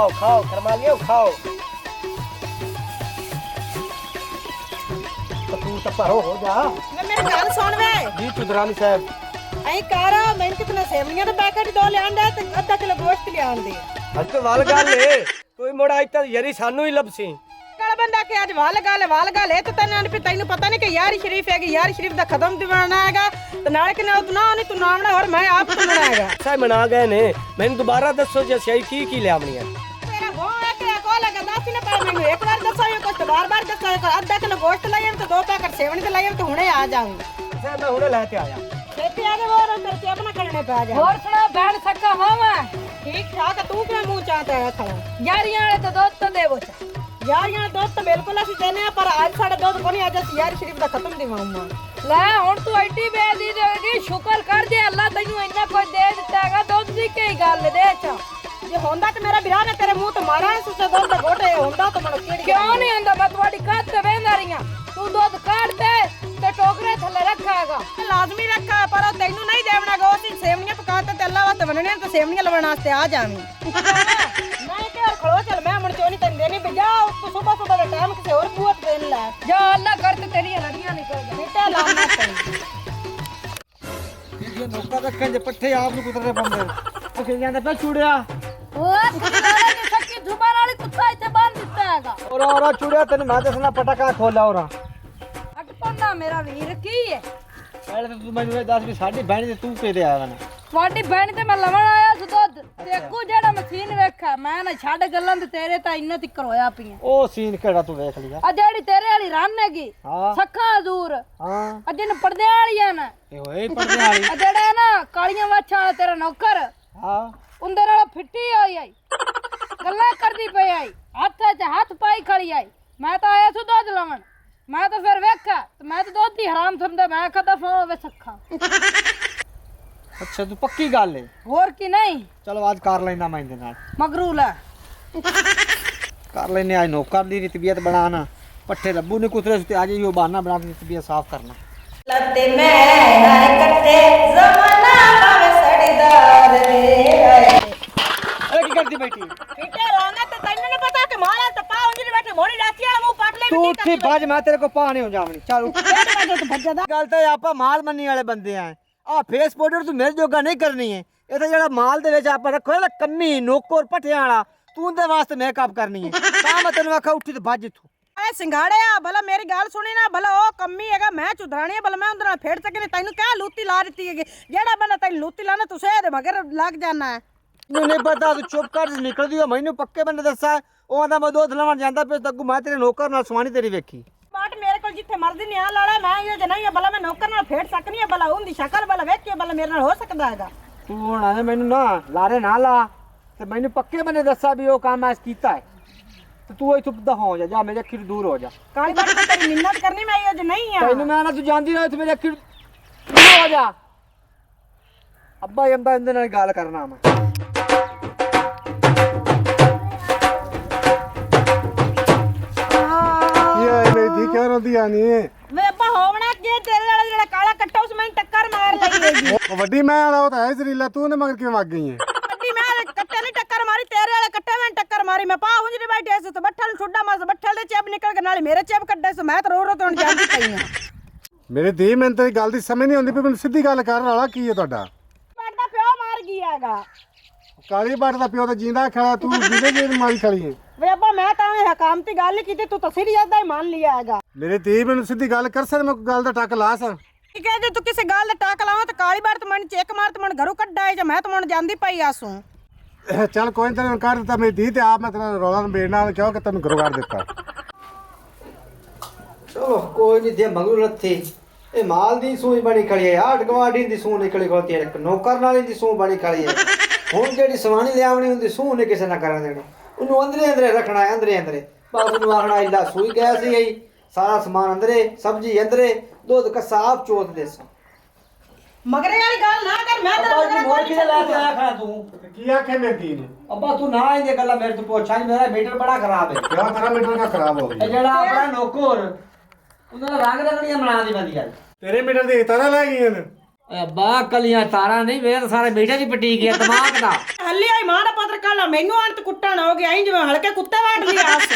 खाओ खाओ करमालियो खाओ तू टप्परो हो जा वे मेरी गल सुन वे जी चुदरानी साहब ऐ कर मैंने कितने सेवनियां दे पैकेट दो ले आंदा ते आधा किलो गोश्त ले आंदी ਅੱਜ ਤੇ ਵਾਲ ਗੱਲ ਏ ਕੋਈ ਮੋੜਾ ਅੱਜ ਤੱਕ ਯਾਰੀ ਸਾਨੂੰ ਹੀ ਲੱਭਸੀ कल बंदा के आज वाल गाले तो तैनू पता नहीं कि यार शरीफ है यार शरीफ दा खत्म दीवाना हैगा ते नाले कि तू ना तू नाम ना और मैं आप तू बनाएगा साहब मना गए ने मैंने दोबारा दसो जे सही की लियावनी है तेरा वो है कि को लगा दस ने पर मैंू एक बार दसो ये कुछ बार दसो कर आधा किलो गोश्त लाइए तो 2 पैकेट सेवन के लाइए तो हुणे आ जाऊंगी साहब मैं हुणे लेते आया खेती आगे वो तेरे से अपना करने पे आ जा और सुना बैठ सका होवा ठीक ठाक तू क्या मुंह चाहता है खड़ा यारियां वाले तो दोस्त तो देवो चा यार यहाँ दोस्त तो बिल्कुल असि देने हैं पर आज साढ़े दोस्त को नहीं आज अस यार शरीफ दा खत्म दिवाऊंगा ले हुन तू एडी बेदी देगी शुक्र कर दे अल्लाह तैनू इन्ना कुछ दे दिता हैगा दुध दी की गल दे चा जे होंदा ते मेरा बिरा ने तेरे मुंह तो मारा है सुसे दुध दा घोटे होंदा तो मन केड़ी क्यों नहीं होंदा मैं तुम्हारी कद ते वेंदा रहियां तू दुध काट दे ते टोकरे थल्ले रखागा लाजमी रखा पर तैनू नहीं देवना गो सी सेवनियां पकाते ते अल्लाह वास्ते बनने तो सेवनियां लवण वास्ते आ जावी नहीं के और खड़ो चल मैं मन चोनी तन देनी बिजा उसको सुबह सुबह का टाइम किसी और बुआत देन ला जा अल्लाह कर ते तेरी लड़ियां निकल जा बेटा लाना तई ये नौका रखन जे पट्ठे आप नु कुतरे पंदे ओके ਜਾਂਦੇ पे चूड़िया ओ तेरी सच्ची जुबान वाली कुत्ता इथे बांध दिता हैगा और चूड़िया तने मैं दसना पटाका खोला और अटपन्ना मेरा वीर की है पहले तो तू ਮੈਨੂੰ ਇਹ ਦੱਸ ਵੀ ਸਾਡੀ ਬਹਿਣੀ ਤੇ ਤੂੰ ਕਿਹਦੇ ਆਇਆ ਵਾ ਤੁਹਾਡੀ ਬਹਿਣ ਤੇ ਮੈਂ ਲਵਣ ਆਇਆ ਸੀ ਦੁੱਧ ਤੇ ਅੱਗੂ ਜਿਹੜਾ ਮਸ਼ੀਨ ਵੇਖਾ ਮੈਂ ਨਾ ਛੱਡ ਗੱਲਾਂ ਤੇ ਤੇਰੇ ਤਾਂ ਇੰਨਾ ਤਿੱਕਰ ਹੋਇਆ ਪਈਆਂ ਉਹ ਸੀਨ ਕਿਹੜਾ ਤੂੰ ਵੇਖ ਲਿਆ ਆ ਜਿਹੜੀ ਤੇਰੇ ਵਾਲੀ ਰੰਨ ਹੈਗੀ ਹਾਂ ਸੱਖਾ ਹਜ਼ੂਰ ਹਾਂ ਆ ਜਿਹਨੂੰ ਪਰਦੇ ਵਾਲੀਆਂ ਨਾ ਇਹ ਹੋਏ ਪਰਦੇ ਵਾਲੀ ਆ ਜਿਹੜਾ ਨਾ ਕਾਲੀਆਂ ਵਾਛਾਂ ਵਾਲਾ ਤੇਰਾ ਨੌਕਰ ਹਾਂ ਉਹਦੇ ਨਾਲ ਫਿੱਟੀ ਹੋਈ ਆਈ ਗੱਲਾਂ ਕਰਦੀ ਪਈ ਆਈ ਹੱਥ 'ਚ ਹੱਥ ਪਾਈ ਖੜੀ ਆਈ ਮੈਂ ਤਾਂ ਆਇਆ ਸੀ ਦੁੱਧ ਲਵਣ ਮੈਂ ਤਾਂ ਫਿਰ ਵੇਖਾ ਤੇ ਮੈਂ ਤਾਂ ਦੁੱਧ ਹੀ ਹਰਾਮ ਸਮਝਦਾ ਮੈਂ ਕਦਾ ਫੋਨ ਹੋਵੇ ਸੱਖਾ ਅੱਛਾ ਤੂੰ ਪੱਕੀ ਗੱਲ ਏ ਹੋਰ ਕੀ ਨਹੀਂ ਚਲੋ ਅੱਜ ਕਰ ਲੈਣਾ ਮੈਂ ਇਹਦੇ ਨਾਲ ਮਗਰੂਲ ਹੈ ਕਰ ਲੈਨੇ ਅੱਜ ਨੌਕਰ ਦੀ ਤਬੀਅਤ ਬਣਾਣਾ ਪੱਠੇ ਰੱਬੂ ਨੇ ਕੁਤਰੇ ਤੇ ਅੱਜ ਹੀ ਉਹ ਬਹਾਨਾ ਬਣਾ ਕੇ ਤਬੀਅਤ ਸਾਫ਼ ਕਰਨਾ लते मैं आए कट्टे जमाना पावे सड़ीदार रे अरे की करती बैठी पीटे लाना तो तैनू नहीं पता कि मारा तो पा उंजली बैठे मोड़ी राती वाला मुंह पाट ले तू उठी बाज मैं तेरे को पाने हो जावनी चल उठ तो भज्जा दा ਗੱਲ ਤਾਂ ਆਪਾਂ ਮਾਲ ਮੰਨੀ ਵਾਲੇ ਬੰਦੇ ਆ ਆ ਫੇਸ ਪਾਊਡਰ ਤੂੰ ਮੇਰੇ ਜੋਗਾ ਨਹੀਂ ਕਰਨੀ ਹੈ ਇਹ ਤਾਂ ਜਿਹੜਾ ਮਾਲ ਦੇ ਵਿੱਚ ਆਪਾਂ ਰੱਖੋ ਨਾ ਕੰਮੀ ਨੋਕਰ ਪੱਠਿਆਂ ਵਾਲਾ ਤੂੰ ਉਹਦੇ ਵਾਸਤੇ ਮੇਕਅਪ ਕਰਨੀ ਹੈ ਤਾਂ ਮੈਂ ਤੈਨੂੰ ਆਖਾ ਉੱਠੀ ਤੇ ਭੱਜ ਇੱਥੋਂ ए सिंघाड़िया भला मेरी गाल सुनी ना भला ओ कम्मी हैगा मैं चुधरानी भला मैं उंदर फेड़ सकने तैनू क्या लूती ला रही है जेड़ा बंदा तैनू लूती लाना तुसे दे मगर लग जाना है ਤੈਨੂੰ ਨਹੀਂ ਪਤਾ ਤੂੰ ਚੁੱਪ ਕਰ ਨਿਕਲਦੀ ਹੋ ਮੈਨੂੰ ਪੱਕੇ ਬੰਦੇ ਦੱਸਾ ਉਹ ਆਂਦਾ ਮੈਂ ਦੁੱਧ ਲਵਾਂ ਜਾਂਦਾ ਪਿਆ ਤੱਗੂ ਮੈਂ ਤੇਰੇ ਨੌਕਰ ਨਾਲ ਸਵਾਣੀ ਤੇਰੀ ਵੇਖੀ बाट मेरे को जिथे मर्जी नहीं आ लाड़ा मैं ये नहीं है भला मैं नौकर नाल फेड़ सकनी है भला उंदी शक्ल भला वेख के भला मेरे नाल हो सकदा हैगा ਤੂੰ ਹੁਣ ਆਏ ਮੈਨੂੰ ਨਾ ਲਾਰੇ ਨਾ ਲਾ ਤੇ ਮੈਨੂੰ ਪੱਕੇ ਬੰਦੇ ਦੱਸਾ ਵੀ ਉਹ ਕੰਮ ਐਸ ਕੀਤਾ ਹੈ ਤੇ ਤੂੰ ਇੱਥੋਂ ਦਫਾ ਹੋ ਜਾ ਮੇਰੇ ਅੱਖੀ ਤੋਂ ਦੂਰ ਹੋ ਜਾ काली बाट को तेरी मिन्नत करनी मैं ये नहीं है ਤੈਨੂੰ ਮੈਂ ਨਾ ਤੂੰ ਜਾਂਦੀ ਨਾ ਇੱਥੇ ਮੇਰੇ ਅੱਖੀ ਤੋਂ ਦੂਰ ਹੋ ਜਾ ਅੱਬਾ ਜੰਦਾ ਇਹਦੇ ਨਾਲ ਗੱਲ ਕਰਨਾ ਮੈਂ क्या रोंदी आनी है वे अब्बा होवना जे तेरे वाला जेड़ा काला कट्टा उस मैं टक्कर मार लई हैगी वो वड्डी मैं वाला वो तो है जरीला तू ने मगर क्यों भाग गई है बड्डी मैं कट्टे ने टक्कर मारी तेरे वाले कट्टे में टक्कर मारी मैं पा हुंजरी बैठे से तो बट्ठल छुड्डा मास बट्ठल दे चेप निकल के नाले मेरे चेप कड्डे से मैं तो रो तो जांदी पई हां मेरे धी मैं तेरी गल दी समझ नहीं आंदी पे मैं सीधी गल कर वाला की है ਤੁਹਾਡਾ बाट दा प्यो मार गया हैगा ਕਾਲੀ ਬਾਟ ਦਾ ਪਿਓ ਤਾਂ ਜਿੰਦਾ ਖੜਾ ਤੂੰ ਜਿਹਦੇ ਜਿਹਦੇ ਮਾਰੀ ਖੜੀ ਹੈ वे अब्बा मैं ता हकामती गल ही कीती तू तो सीरियस दा ही मान लिया हैगा ਮੇਰੇ ਧੀ ਮੈਨੂੰ ਸਿੱਧੀ ਗੱਲ ਕਰ ਸਰ ਮੈਂ ਗੱਲ ਦਾ ਟੱਕ ਲਾ ਸਰ की कह दे तू किसी गल दा टाक लावा तो काली बार तो मन चेक मार तो मन घरों कड्डा है मैं तो मन जांदी पई आसू ਚੱਲ ਕੋਈ ਨਹੀਂ ਤੈਨੂੰ ਕਰ ਦਿੱਤਾ ਮੇਰੀ ਧੀ ਤੇ ਆਪ ਮੈਂ ਤੇਰਾ ਰੌਲਾ ਨਬੇੜਨਾ ਕਿਉਂ ਕਿ ਤੈਨੂੰ ਘਰੋਂ ਕਰ ਦਿੱਤਾ ਚਲੋ ਕੋਈ ਨਹੀਂ ਦੇ ਮੰਗੂ ਲੱਥੀ ਇਹ ਮਾਲ ਦੀ ਸੂਈ ਬਣੀ ਖੜੀ ਹੈ ਆਟ ਗਵਾੜੀ ਦੀ ਸੂ ਨਿਕਲੀ ਖੋਤੀ ਹੈ ਨੌਕਰ ਨਾਲ ਦੀ ਸੂ ਬਣੀ ਖੜੀ ਹੈ ਹੁਣ ਜਿਹੜੀ ਸਵਾਣੀ ਲਿਆਵਣੀ ਹੁੰਦੀ ਸੂ ਨੇ ਕਿਸੇ ਨਾ ਕਰਨ ਦੇਣੀ ਉਹਨੂੰ ਅੰਦਰੇ ਰੱਖਣਾ ਹੈ ਅੰਦਰੇ ਬਸ ਉਹਨੂੰ ਆਖਣਾ ਇੱਲਾ ਸੂਈ ਗਿਆ ਸੀ ਗਈ ਸਾਰਾ ਸਮਾਨ ਅੰਦਰੇ ਸਬਜ਼ੀ ਅੰਦਰੇ ਦੁੱਧ ਕਸਾਬ ਚੋਤ ਦੇ ਸੋ मगरे वाली गल ना कर मैं ਅੱਬਾ ਜੀ ਮੋਰ ਕਿਹਦੇ ਲੈ ਕੇ ਆਇਆ ਖਾ ਤੂੰ ਕੀ ਆਖੇ ਮੇਰੀ ਧੀ ਨੇ ਅੱਬਾ ਤੂੰ ਨਾ ਇਹਦੀ ਗੱਲਾਂ ਮੇਰੇ ਤੋਂ ਪੁੱਛਾਂ ਮੇਰਾ ਮੀਟਰ ਬੜਾ ਖਰਾਬ ਹੈ ਕਿਆ ਤੇਰਾ ਮੀਟਰ ਦਾ ਖਰਾਬ ਹੋ ਇਹ ਗਿਆ ਜਿਹੜਾ ਆਪਣਾ ਨੌਕਰ ਉਹਨਾਂ ਦਾ ਰੰਗ ਰੰਗੜੀਆਂ ਬਣਾ ਦੀ ਬੰਦੀ ਗੱਲ ਤੇਰੇ ਮੀਟਰ ਦੀ ਤਰ੍ਹਾਂ ਲੈ ਗਈ ਨੇ ਅੱਬਾ ਕਲੀਆਂ ਤਾਰਾਂ ਨਹੀਂ ਮੇਰੇ ਤਾਂ ਸਾਰੇ ਮੀਟਰ ਹੀ ਪਟੀ ਗਿਆ ਦਿਮਾਗ ਦਾ। ਹੱਲੇ ਆਈ ਮਾਂ ਦਾ ਪੱਤਰ ਕਾਲਾ ਮੈਨੂੰ ਆਣ ਤੇ ਕੁੱਟਣ ਹੋ ਗਿਆ ਇੰਜ ਜਿਵੇਂ ਹਲਕੇ ਕੁੱਤੇ ਵਾਟ ਲਈ ਆਸ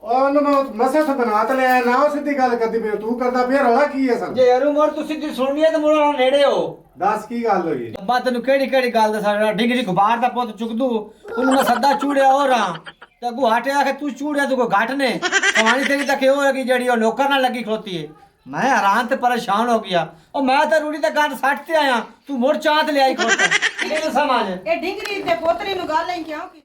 ਉਹਨੂੰ ਮੈਂ ਮਸੇ ਤੋਂ ਬਣਾ ਤੇ ਲਿਆ ਨਾ ਉਹ ਸਿੱਧੀ ਗੱਲ ਕਰਦੀ ਪਈ ਤੂੰ ਕਰਦਾ ਪਿਆ ਰੌਲਾ ਕੀ ਹੈ ਸਰ ਜੇ ਯਾਰੂ ਮੋਰ ਤੁਸੀਂ ਦੀ ਸੁਣਨੀ ਹੈ ਤੇ ਮੋਰ ਨੇੜੇ ਹੋ। ਦੱਸ ਕੀ ਗੱਲ ਹੋਈ ਅੱਬਾ ਤੈਨੂੰ ਕਿਹੜੀ ਗੱਲ ਦੱਸਾਂ ਡਿੰਗਰੀ ਗੁਬਾਰ ਦਾ ਪੁੱਤ ਚੁੱਕ ਦੂ ਉਹਨੂੰ ਮੈਂ ਸੱਦਾ ਚੂੜਿਆ ਹੋ ਰਾਂ ਤੇ ਅੱਗੂ ਹਟਿਆ ਕਿ ਤੂੰ ਚੂੜਿਆ ਤੂੰ ਕੋ ਘਟ ਨੇ ਕਹਾਣੀ ਤੇਰੀ ਤਾਂ ਕਿਉਂ ਹੈ ਕਿ ਜਿਹੜੀ ਉਹ ਨੌਕਰ ਨਾਲ ਲੱਗੀ ਖਲੋਤੀ ਹੈ। ਮੈਂ ਹੈਰਾਨ ਤੇ ਪਰੇਸ਼ਾਨ ਹੋ ਗਿਆ ਉਹ ਮੈਂ ਤਾਂ ਰੂੜੀ ਤੇ ਗੰਦ ਸੱਟ ਤੇ ਆਇਆ ਤੂੰ ਮੁੜ ਚਾਂਤ ਲਿਆਈ ਖਲੋਤਾ ਇਹ ਸਮਝ ਇਹ ਡਿੰਗਰੀ ਤੇ ਪੋਤਰੀ ਨੂੰ ਗੱਲ ਨਹੀਂ ਕਿਉਂ ਕੀ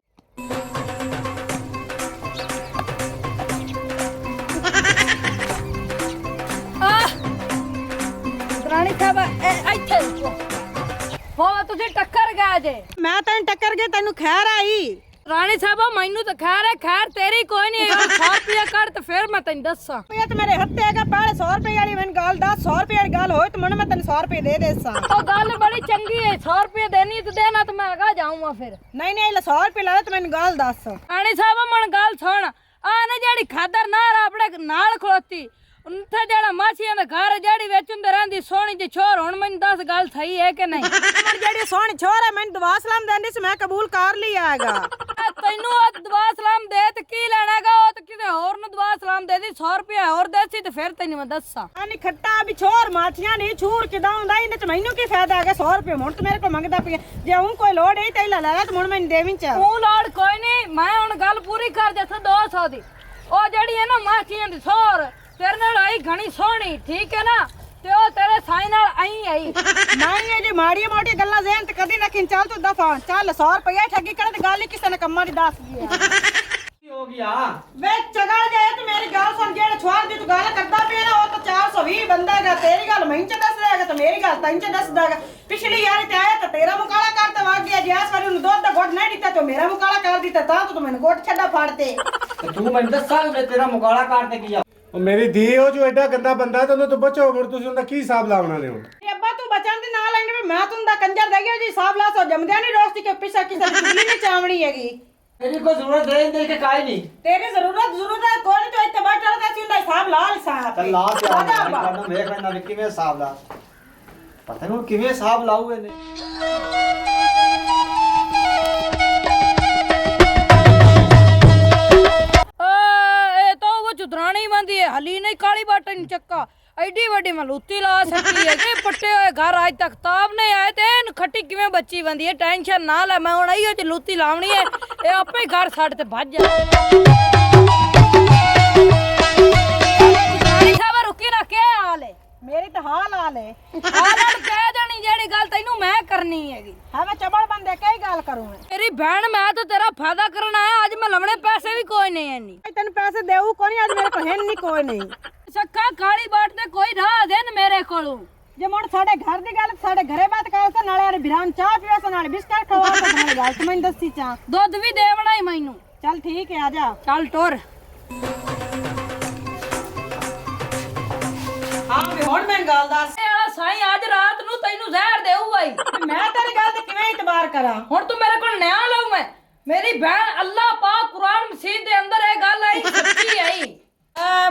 ਰਾਣੀ ਸਾਹਿਬ ਇੱਥੇ ਹੋ ਤੁਸੀਂ ਟੱਕਰ ਗਏ ਜੇ। ਮੈਂ ਤੈਨੂੰ ਟੱਕਰ ਗਈ ਤੈਨੂੰ ਖੈਰ ਆਈ ਰਾਣੀ ਸਾਹਿਬ ਮੈਨੂੰ ਤਾਂ ਖੈਰ ਹੈ ਖੈਰ ਤੇਰੀ ਕੋਈ ਨਹੀਂ 100 ਰੁਪਏ ਕਰ ਤੇ ਫਿਰ ਮੈਂ ਤੈਨੂੰ ਦੱਸਾਂ। ਇਹ ਤੇ ਮੇਰੇ ਹੱਥੇ ਹੈਗਾ ਪਹਿਲੇ 100 ਰੁਪਏ ਵਾਲੀ ਮੈਨੂੰ ਗੱਲ ਦੱਸ 100 ਰੁਪਏ ਵਾਲੀ ਗੱਲ ਹੋਏ ਤੇ ਮੈਨੂੰ ਮੈਂ ਤੈਨੂੰ 100 ਰੁਪਏ ਦੇ ਦੇਸਾਂ। ਉਹ ਗੱਲ ਬੜੀ ਚੰਗੀ ਹੈ 100 ਰੁਪਏ ਦੇਣੀ ਤੇ ਦੇਣਾ ਤੇ ਮੈਂ ਅਗਾ ਜਾਊਂਗਾ ਫਿਰ। ਨਹੀਂ ਨਹੀਂ 100 ਰੁਪਏ ਲਾ ਤੇ ਮੈਨੂੰ ਗੱਲ ਦੱਸ ਰਾਣੀ ਸਾਹਿਬ ਮਨ ਗੱਲ ਸੁਣ ਆ ਨਾ ਜਿਹੜੀ ਖਾਦਰ ਨਾਰ ਆਪਣੇ ਨਾਲ ਖਲੋਤੀ ਉੱਥੇ ਜਿਹੜਾ ਮਾਸੀਆਂ ਦਾ ਘਰ ਜਿਹੜੀ ਵਿੱਚ ਹੁੰਦੇ ਰਹਿੰਦੀ ਸੋਹਣੀ ਜੀ ਛੋਰ ਹੁਣ ਮੈਨੂੰ ਦੱਸ ਗੱਲ ਸਹੀ ਹੈ ਕਿ ਨਹੀਂ। ਪਰ ਜਿਹੜੀ ਸੋਹਣੀ ਛੋਰ ਹੈ ਮੈਨੂੰ ਦੁਆ ਸਲਾਮ ਦੇਂਦੀ ਸੀ ਮੈਂ ਕਬੂਲ ਕਰ ਲਿਆ ਹੈਗਾ। ਤੈਨੂੰ ਉਹ ਦੁਆ ਸਲਾਮ ਦੇ ਤੇ ਕੀ ਲੈਣਾਗਾ ਉਹ ਤੇ ਕਿਤੇ ਹੋਰ ਨੂੰ ਦੁਆ ਸਲਾਮ ਦੇ ਦੀ 100 ਰੁਪਏ ਹੋਰ ਦੇਸੀ ਤੇ ਫਿਰ ਤੈਨੂੰ ਮੈਂ ਦੱਸਾਂ। ਆਨੀ ਖੱਟਾ ਵੀ ਛੋਰ ਮਾਛੀਆਂ ਨਹੀਂ ਛੂਰ ਕਿਦਾਂ ਹੁੰਦਾ ਇਹਨੇ ਚ ਮੈਨੂੰ ਕੀ ਫਾਇਦਾ ਹੈਗਾ 100 ਰੁਪਏ ਹੁਣ ਤੇ ਮੇਰੇ ਕੋਲ ਮੰਗਦਾ ਪਿਆ ਜੇ ਹੁਣ ਕੋਈ ਲੋੜ ਹੈ ਤੇ ਲੈ ਲੈ ਤੇ ਹੁਣ ਮੈਨੂੰ ਦੇਵੀਂ ਚ ਤੂੰ ਲੋੜ ਕੋਈ ਨਹੀਂ ਮੈਂ ਹੁਣ ਗੱਲ ਪੂਰੀ ਕਰ ਜੱਸ 200 ਦੀ ਉਹ ਜਿਹੜੀ ਹੈ ਨਾ ਮਾਛੀਆਂ ਦੀ ਸੋਰ ਤੇਰੇ ਨਾਲ ਆਈ ਘਣੀ ਸੋਹਣੀ ਠੀਕ ਹੈ ਨਾ ਤੇ ਉਹ ਤੇਰੇ ਸਾਈ ਨਾਲ ਆਈ ਨਹੀਂ ਇਹ ਜੀ ਮਾੜੀ ਮੋਟੀ ਗੱਲਾਂ ਜ਼ਹਿਨ ਤੇ ਕਦੀ ਨਾ ਖਿੰ ਚੱਲ ਤੂੰ ਦਫਾ ਚੱਲ 100 ਰੁਪਏ ਠੱਗੀ ਕਰਨ ਦੀ ਗੱਲ ਹੀ ਕਿਸੇ ਨੇ ਕੰਮਾਂ ਦੀ ਦੱਸ ਗਈ ਹੋ ਗਿਆ ਵੇ ਚਗਲ ਜਾਏ ਤੇ ਮੇਰੀ ਗੱਲ ਸੁਣ ਜਿਹੜਾ ਛੁਆਰ ਦੀ ਤੂੰ ਗੱਲ ਕਰਦਾ ਪਿਆ ਨਾ ਉਹ ਤਾਂ 420 ਬੰਦਾ ਹੈਗਾ ਤੇਰੀ ਗੱਲ ਮੈਂ ਚ ਦੱਸਦਾ ਹੈਗਾ ਤੇ ਮੇਰੀ ਗੱਲ ਤੈਨੂੰ ਚ ਦੱਸਦਾ ਹੈਗਾ ਪਿਛਲੀ ਯਾਰ ਤੇ ਆਇਆ ਤਾਂ ਤੇਰਾ ਮੁਕਾਲਾ ਕਰਤਾ ਵਗ ਗਿਆ ਜੇ ਇਸ ਵਾਰੀ ਉਹਨੂੰ ਦੁੱਧ ਦਾ ਘੁੱਟ ਨਹੀਂ ਦਿੱਤਾ ਤੇ ਮੇਰਾ ਮੁਕਾਲਾ ਕਰ ਦਿੱਤਾ ਤਾਂ ਤੂੰ ਮੈਨੂੰ ਘੁੱਟ ਛੱਡਾ ਫੜਤੇ ਤੂੰ ਮੈਨੂੰ ਦੱਸਾਂ ਮੈਂ ਤੇਰਾ ਮੁਕਾਲਾ ਕਰ ਤੇ ਕੀ ਆ ਉਹ ਮੇਰੀ ਧੀ ਉਹ ਜੋ ਐਡਾ ਗੰਦਾ ਬੰਦਾ ਤੇ ਉਹਨੂੰ ਤੂੰ ਬਚੋ ਮੁੜ ਤੁਸੀਂ ਉਹਦਾ ਕੀ ਹਿਸਾਬ ਲਾਉਣਾ ਨੇ ਹੁਣ ਅੱਬਾ ਤੂੰ ਬਚਨ ਦੇ ਨਾਲ ਲੈਣੇ ਵੀ ਮੈਂ ਤੂੰ ਦਾ ਕੰਜਰ ਦੇ ਗਿਆ ਜੀ ਹਿਸਾਬ ਲਾ ਸੋ ਜਮਦਿਆ ਨਹੀਂ ਰੋਸਤੀ ਕੇ ਪਿੱਛਾ ਕਿਸੇ ਦੀ ਚੁਗਲੀ ਨਹੀਂ ਚਾਵਣੀ ਹੈਗੀ ਤੇਰੀ ਕੋਈ ਜ਼ਰੂਰਤ ਦੇ ਕੇ ਕਾਈ ਨਹੀਂ ਤੇਰੀ ਜ਼ਰੂਰਤ ਹੈ ਕੋਈ ਨਹੀਂ ਤੂੰ ਇੱਥੇ ਬੈਠਾ ਰਹਿ ਸੀ ਉਹਦਾ ਹਿਸਾਬ ਲਾ ਹਿਸਾਬ ਚੱਲ ਲਾ ਤੇ ਆ ਮੈਂ ਵੇਖ ਲੈਣਾ ਵੀ ਕਿਵੇਂ ਹਿਸਾਬ ਲਾ ਪਤਾ ਨਹੀਂ ਕਿਵੇਂ ਹਿਸਾਬ ਲਾਊ ਇਹਨੇ ਚੁਦਰਾਣੀ ਬੰਦੀ ਹੈ ਹਲੀ ਨਹੀਂ ਕਾਲੀ ਬਟਨ ਚੱਕਾ ਐਡੀ ਵੱਡੀ ਮਲੂਤੀ ਲਾ ਸਕਦੀ ਹੈ ਕਿ ਪੱਟੇ ਹੋਏ ਘਰ ਅੱਜ ਤੱਕ ਤਾਬ ਨਹੀਂ ਆਏ ਤੇ ਇਹਨੂੰ ਖੱਟੀ ਕਿਵੇਂ ਬੱਚੀ ਬੰਦੀ ਹੈ ਟੈਨਸ਼ਨ ਨਾ ਲੈ ਮੈਂ ਹੁਣ ਆਈਓ ਚ ਲੂਤੀ ਲਾਉਣੀ ਹੈ ਇਹ ਆਪੇ ਹੀ ਘਰ ਛੱਡ ਤੇ ਭੱਜ ਜਾ ਸਾਹਿਬ ਰੁਕੀ ਨਾ ਕੇ ਹਾਲੇ ਮੇਰੀ ਤਾਂ ਹਾਲ ਹਾਲ ਹੈ ਹਾਲ ਕਹਿ ਦੇਣੀ ਜਿਹੜੀ ਗੱਲ ਤੈਨੂੰ ਮੈਂ ਕਰਨੀ ਹੈਗੀ ਹਾਂ ਮੈਂ ਚਬਲ ਬੰਦੇ ਕਈ ਗੱਲ ਕਰੂੰ ਤੇਰੀ ਭੈਣ ਮੈਂ ਤਾਂ ਤੇਰਾ ਫਾਇਦਾ ਕਰਨ ਆਇਆ ਅੱਜ ਮੈਂ ਲਵਣੇ ਪੈਸੇ ਵੀ ਕੋਈ ਨਹੀਂ ਐਨੀ ਤੈਨੂੰ ਪੈਸੇ ਦੇਊ ਕੋਈ ਨਹੀਂ ਅੱਜ ਮੇਰੇ ਕੋਲ ਹੈ ਨਹੀਂ ਕੋਈ ਨਹੀਂ ਸੱਕਾ ਕਾਲੀ ਬਾਟ ਤੇ ਕੋਈ ਰਾਹ ਦੇਣ ਮੇਰੇ ਕੋਲੋਂ ਜੇ ਮੁੜ ਸਾਡੇ ਘਰ ਦੀ ਗੱਲ ਸਾਡੇ ਘਰੇ ਬਾਤ ਕਰ ਤਾਂ ਨਾਲੇ ਯਾਰ ਬਿਰਾਨ ਚਾਹ ਪੀਵੇ ਸੋ ਨਾਲੇ ਬਿਸਕਟ ਖਵਾ ਕੇ ਨਾਲੇ ਗੱਲ ਤੂੰ ਮੈਨੂੰ ਦੱਸੀ ਚਾਹ ਦੁੱਧ ਵੀ ਦੇਵਣਾ ਹੀ ਮੈਨੂੰ ਚੱਲ ਠੀਕ ਹੈ ਆ ਜਾ ਚੱਲ ਟੁਰ ਹਾਂ ਵੀ ਹੁਣ ਮੈਂ ਗੱਲ ਦੱਸ ਸਾਈ ਅੱਜ ਰਾਤ ਨੂੰ ਤੈਨੂੰ ਜ਼ਹਿਰ ਦੇਊਗਾ ਹੀ ਮੈਂ ਤੇਰੀ ਗੱਲ ਤੇ ਕਿਵੇਂ ਇਤਬਾਰ ਕਰਾਂ ਹੁਣ ਤੂੰ ਮੇਰੇ ਕੋਲ ਨਿਆਂ ਲਊ ਮੈਂ ਮੇਰੀ ਭੈਣ ਅੱਲਾਹ ਪਾਕ ਕੁਰਾਨ ਮਸੀਤ ਦੇ ਅੰਦਰ ਇਹ ਗੱਲ ਆਈ ਸੱਚੀ ਆਈ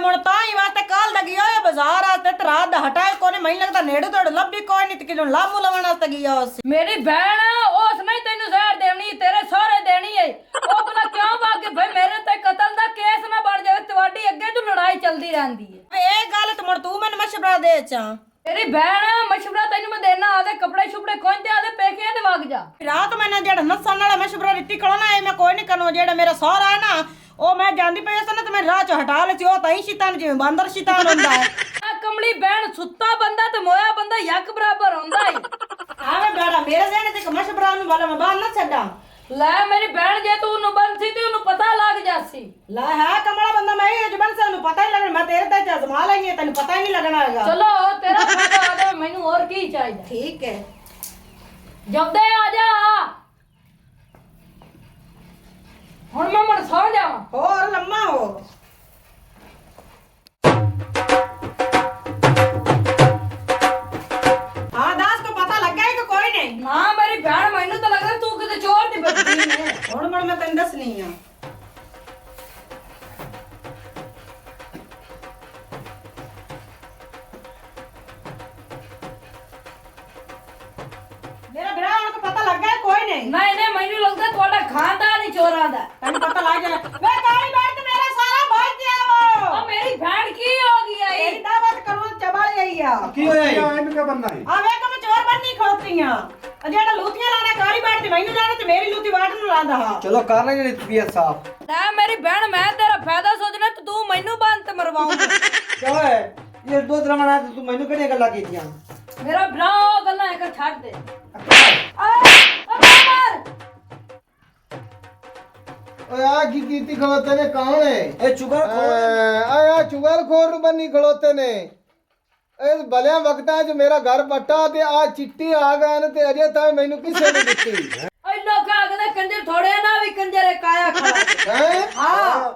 ਮੁੜ ਤਾਂ ਹੀ ਵਾਸਤੇ ਕੱਲ ਦਾ ਗਿਆ ਹੋਇਆ ਬਾਜ਼ਾਰ ਆ ਤੇ ਰਾਤ ਦਾ ਹਟਾਏ ਕੋਨੇ ਮੈਨੂੰ ਲੱਗਦਾ ਨੇੜੇ ਤੋੜ ਲੱਭੀ ਕੋਈ ਨਹੀਂ ਤੇ ਕਿਦੋਂ ਲਾਮੂ ਲਵਣ ਵਾਸਤੇ ਗਿਆ ਉਸ ਮੇਰੀ ਭੈਣ ਉਸ ਨਹੀਂ ਤੈਨੂੰ ਜ਼ਹਿਰ ਦੇਣੀ ਤੇਰੇ ਸਹੁਰੇ ਦੇਣੀ ਏ ਉਹ ਭਲਾ ਕਿਉਂ ਵਾਗੇ ਭਈ ਮੇਰੇ ਤੇ ਕਤਲ ਦਾ ਕੇਸ ਨਾ ਬਣ ਜਾਵੇ ਤੁਹਾਡੀ ਅੱਗੇ ਤੋਂ ਲੜਾਈ ਚੱਲਦੀ ਰਹਿੰਦੀ ਏ ਇਹ ਗੱਲ ਤੇ ਮੁੜ ਤੂੰ ਮੈਨੂੰ ਮਸ਼ਵਰਾ ਦੇ ਚਾ ਤੇਰੀ ਭੈਣ ਮਸ਼ਵਰਾ ਤੈਨੂੰ ਮੈਂ ਦੇਣਾ ਆਦੇ ਕੱਪੜੇ ਛੁਪੜੇ ਖੋਂਦੇ ਆਦੇ ਪੇਕਿਆਂ ਤੇ ਵਗ ਜਾ ਰਾਤ ਮੈਨੂੰ ਜਿਹੜਾ ਨਸਣ ਵਾਲਾ ਮਸ਼ਵਰਾ ਦਿੱਤੀ ਕਰਨਾ ਇਹ ਮੈਂ ਕੋਈ ਨਹੀਂ ਕਰਨੋ ਜਿਹੜਾ ਮੇਰਾ ਸਹੁਰਾ ਹੈ ਨਾ ਉਹ ਮੈਂ ਜਾਂਦੀ ਪਈ ਸੀ ਨਾ ਤੇ ਮੈਂ ਰਾਹ ਚ ਹਟਾ ਲਈ ਉਹ ਤਾਂ ਹੀ ਸ਼ੈਤਾਨ ਜਿਵੇਂ ਬਾਂਦਰ ਸ਼ੈਤਾਨ ਹੁੰਦਾ ਹੈ ਆ ਕਮਲੀ ਭੈਣ ਸੁੱਤਾ ਬੰਦਾ ਤੇ ਮੋਇਆ ਬੰਦਾ ਇੱਕ ਬਰਾਬਰ ਹੁੰਦਾ ਈ ਆਵੇਂ ਬੇੜਾ ਮੇਰੇ ਜ਼ਹਿਨ ਤੇ ਮਸ਼ਵਰਾ ਨੂੰ ਵਾਲਾ ਮੈਂ ਬਾਹਰ ਨਾ ਛੱਡਾਂ ਲੈ ਮੇਰੀ ਭੈਣ ਜੇ ਤੂੰ ਉਹਨੂੰ ਬੰਦੀ ਤੇ ਉਹਨੂੰ ਪਤਾ ਲੱਗ ਜਾਸੀ ਲੈ ਹੈ ਕਮਲਾ ਬੰਦਾ ਮੈਂ ਇਹ ਜਬਨ ਸੇ ਨੂੰ ਪਤਾ ਹੀ ਲੱਗਣਾ ਮੈਂ ਤੇਰੇ ਤੇ ਅਜ਼ਮਾ ਲੈਣੀ ਹੈ ਤੈਨੂੰ ਪਤਾ ਹੀ ਨਹੀਂ ਲੱਗਣਾ ਹੈਗਾ ਚਲੋ ਤੇਰਾ ਫਾਇਦਾ ਆ ਜਾਵੇ ਮੈਨੂੰ ਹੋਰ ਕੀ ਚਾਹੀਦਾ ਠੀਕ ਹੈ ਜਬਦੇ ਆ ਜਾ ਹੁਣ ਮੈਂ ਮਨ ਸੌ ਜਾਵਾਂ ਹੋਰ ਲੰਮਾ ਹੋ ਹਾਂ ਦਾਸ ਕੋ ਪਤਾ ਲੱਗਾ ਹੈ ਕਿ ਕੋਈ ਨਹੀਂ ਨਾ ਮੇਰੀ ਭੈਣ ਮੈਨੂੰ ਤਾਂ ਲੱਗਦਾ ਤੂੰ ਕਿਤੇ ਚੋਰ ਦੀ ਬੱਚੀ ਨੇ ਹੁਣ ਮੈਂ ਤੈਨੂੰ ਦੱਸਣੀ ਆ ਆਂਦਾ ਤੈਨੂੰ ਪਤਾ ਲੱਗ ਜਾਣਾ ਵੇ ਕਾਲੀ ਬੈਠ ਤੇ ਮੇਰਾ ਸਾਰਾ ਬਚ ਗਿਆ ਉਹ ਵਾ ਮੇਰੀ ਭੈਣ ਕੀ ਹੋ ਗਈ ਆਈ ਤੇਰੀ ਦਾਵਤ ਕਰੂੰ ਚਬਾਲ ਗਈ ਆ ਕੀ ਹੋਇਆ ਈ? ਇਹਨੂੰ ਕਿਆ ਬੰਨਾ ਹੈ ਆ ਵੇਖ ਮੈਂ ਚੋਰ ਬੰਨੀ ਖੋਤੀਆਂ ਆ ਜਿਹੜਾ ਲੂਤੀਆਂ ਲਾਣਾ ਕਾਲੀ ਬੈਠ ਤੇ ਮੈਨੂੰ ਲਾਣਾ ਤੇ ਮੇਰੀ ਲੂਤੀ ਬਾਟ ਨੂੰ ਲਾਂਦਾ ਹਾਂ ਚਲੋ ਕਰ ਲੈ ਜਿਹੜੀ ਤਬੀਅਤ ਸਾਫ ਲੈ ਮੇਰੀ ਭੈਣ ਮੈਂ ਤੇਰਾ ਫਾਇਦਾ ਸੋਚਣਾ ਤੇ ਤੂੰ ਮੈਨੂੰ ਬੰਦ ਤੇ ਮਰਵਾਉਂਗਾ ਕਿਉਂ ਹੈ ਇਹ ਦੁੱਧ ਰਵਣਾ ਤੇ ਤੂੰ ਮੈਨੂੰ ਕਿਹੜੀਆਂ ਗੱਲਾਂ ਕੀਤੀਆਂ ਮੇਰਾ ਭਰਾ ਉਹ ਗੱਲਾਂ ਇੱਕ ਛੱਡ ਦੇ ਓ ਮਾਰ ਓਏ ਆ ਕੀ ਕੀਤੀ ਖਲੋਤੇ ਨੇ ਕੌਣ ਹੈ ਇਹ ਚੁਗਲ ਆ ਚੁਗਲ ਖੋਰ ਬੰਨੀ ਖਲੋਤੇ ਨੇ ਇਸ ਭਲਿਆ ਵਕਤਾਂ 'ਚ ਮੇਰਾ ਘਰ ਪੱਟਾ ਤੇ ਆ ਚਿੱਟੀ ਆ ਗਏ ਨੇ ਤੇ ਅਜੇ ਤਾਂ ਮੈਨੂੰ ਕਿਸੇ ਨੇ ਦਿੱਤੀ ਓਏ ਲੋਕਾਂ ਆਖਦੇ ਕੰਜਰ ਥੋੜੇ ਨਾ ਵੀ ਕੰਜਰ ਇੱਕ ਆਇਆ ਖੜਾ ਹੈ ਹਾਂ